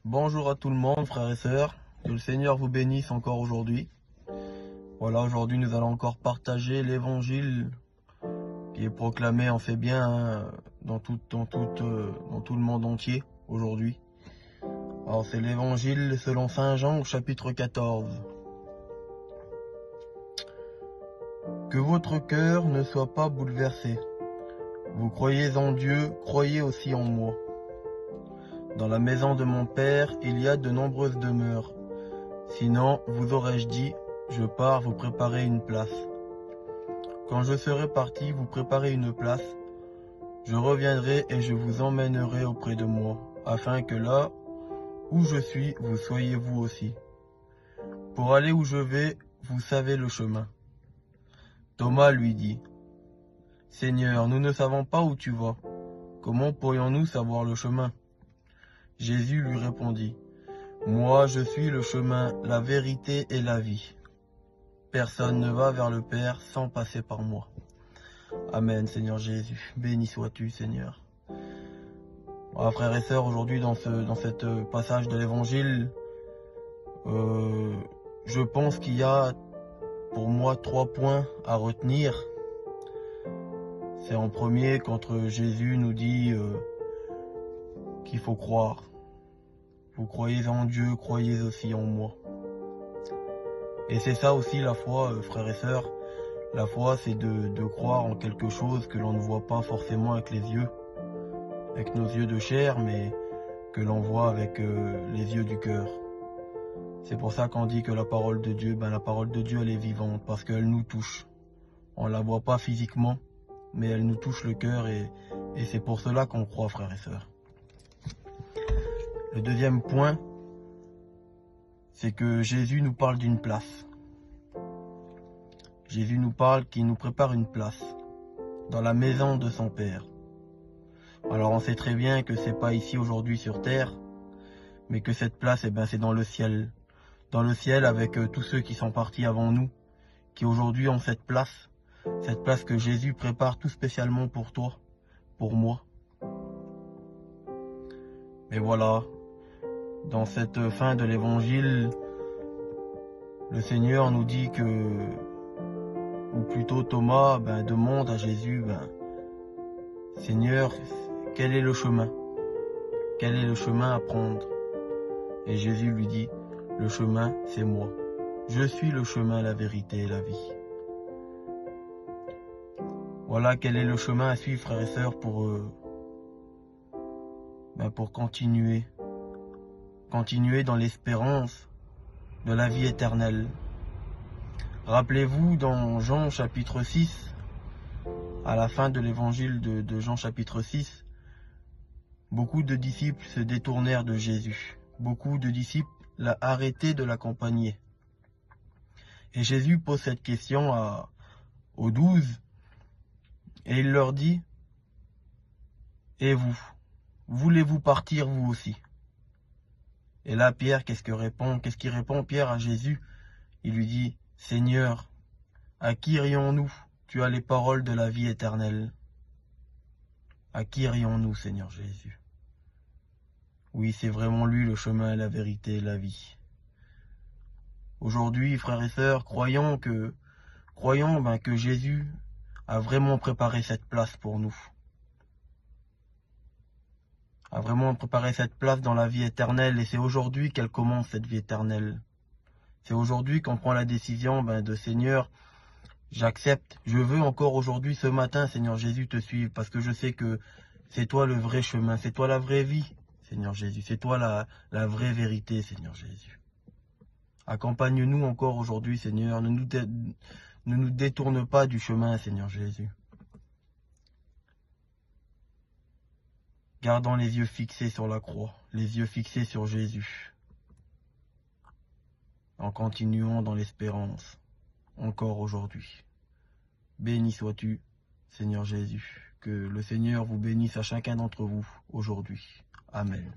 Bonjour à tout le monde, frères et sœurs. Que le Seigneur vous bénisse encore aujourd'hui. Voilà, aujourd'hui nous allons encore partager l'évangile qui est proclamé, on fait bien, dans tout le monde entier aujourd'hui. Alors c'est l'évangile selon Saint Jean au chapitre 14. Que votre cœur ne soit pas bouleversé. Vous croyez en Dieu, croyez aussi en moi. Dans la maison de mon Père, il y a de nombreuses demeures. Sinon, vous aurais-je dit, je pars vous préparer une place. Quand je serai parti vous préparer une place, je reviendrai et je vous emmènerai auprès de moi, afin que là où je suis, vous soyez vous aussi. Pour aller où je vais, vous savez le chemin. Thomas lui dit, Seigneur, nous ne savons pas où tu vas. Comment pourrions-nous savoir le chemin? Jésus lui répondit, moi je suis le chemin, la vérité et la vie. Personne ne va vers le Père sans passer par moi. Amen, Seigneur Jésus. Béni sois-tu, Seigneur. Voilà, frères et sœurs, aujourd'hui dans ce passage de l'Évangile, je pense qu'il y a pour moi 3 points à retenir. C'est en premier quand Jésus nous dit qu'il faut croire. Vous croyez en Dieu, croyez aussi en moi. Et c'est ça aussi la foi, frères et sœurs. La foi, c'est de croire en quelque chose que l'on ne voit pas forcément avec les yeux, avec nos yeux de chair, mais que l'on voit avec les yeux du cœur. C'est pour ça qu'on dit que la parole de Dieu, la parole de Dieu, elle est vivante, parce qu'elle nous touche. On ne la voit pas physiquement, mais elle nous touche le cœur, et c'est pour cela qu'on croit, frères et sœurs. Le deuxième point, c'est que Jésus nous parle d'une place. Jésus nous parle qu'il nous prépare une place dans la maison de son Père. Alors on sait très bien que c'est pas ici aujourd'hui sur terre, mais que cette place, c'est dans le ciel. Dans le ciel avec tous ceux qui sont partis avant nous, qui aujourd'hui ont cette place que Jésus prépare tout spécialement pour toi, pour moi. Mais voilà, dans cette fin de l'évangile, le Seigneur nous dit que, ou plutôt Thomas demande à Jésus, Seigneur, quel est le chemin? Quel est le chemin à prendre? Et Jésus lui dit, le chemin, c'est moi. Je suis le chemin, la vérité et la vie. Voilà quel est le chemin à suivre, frères et sœurs, pour continuer dans l'espérance de la vie éternelle. Rappelez-vous, dans Jean chapitre 6, à la fin de l'évangile de Jean chapitre 6, beaucoup de disciples se détournèrent de Jésus. Beaucoup de disciples l'ont arrêté de l'accompagner. Et Jésus pose cette question aux 12, et il leur dit, et vous, voulez-vous partir vous aussi? Et là, Pierre, qu'est-ce qu'il répond Pierre à Jésus? Il lui dit, Seigneur, à qui irions-nous? Tu as les paroles de la vie éternelle. À qui irions-nous, Seigneur Jésus? Oui, c'est vraiment lui le chemin, la vérité et la vie. Aujourd'hui, frères et sœurs, croyons que Jésus a vraiment préparé cette place pour nous. A vraiment préparé cette place dans la vie éternelle, et c'est aujourd'hui qu'elle commence, cette vie éternelle. C'est aujourd'hui qu'on prend la décision de Seigneur, j'accepte, je veux encore aujourd'hui, ce matin, Seigneur Jésus, te suivre, parce que je sais que c'est toi le vrai chemin, c'est toi la vraie vie, Seigneur Jésus, c'est toi la vraie vérité, Seigneur Jésus. Accompagne-nous encore aujourd'hui, Seigneur, ne nous détourne pas du chemin, Seigneur Jésus. Gardons les yeux fixés sur la croix, les yeux fixés sur Jésus. En continuant dans l'espérance, encore aujourd'hui. Béni sois-tu, Seigneur Jésus. Que le Seigneur vous bénisse à chacun d'entre vous aujourd'hui. Amen.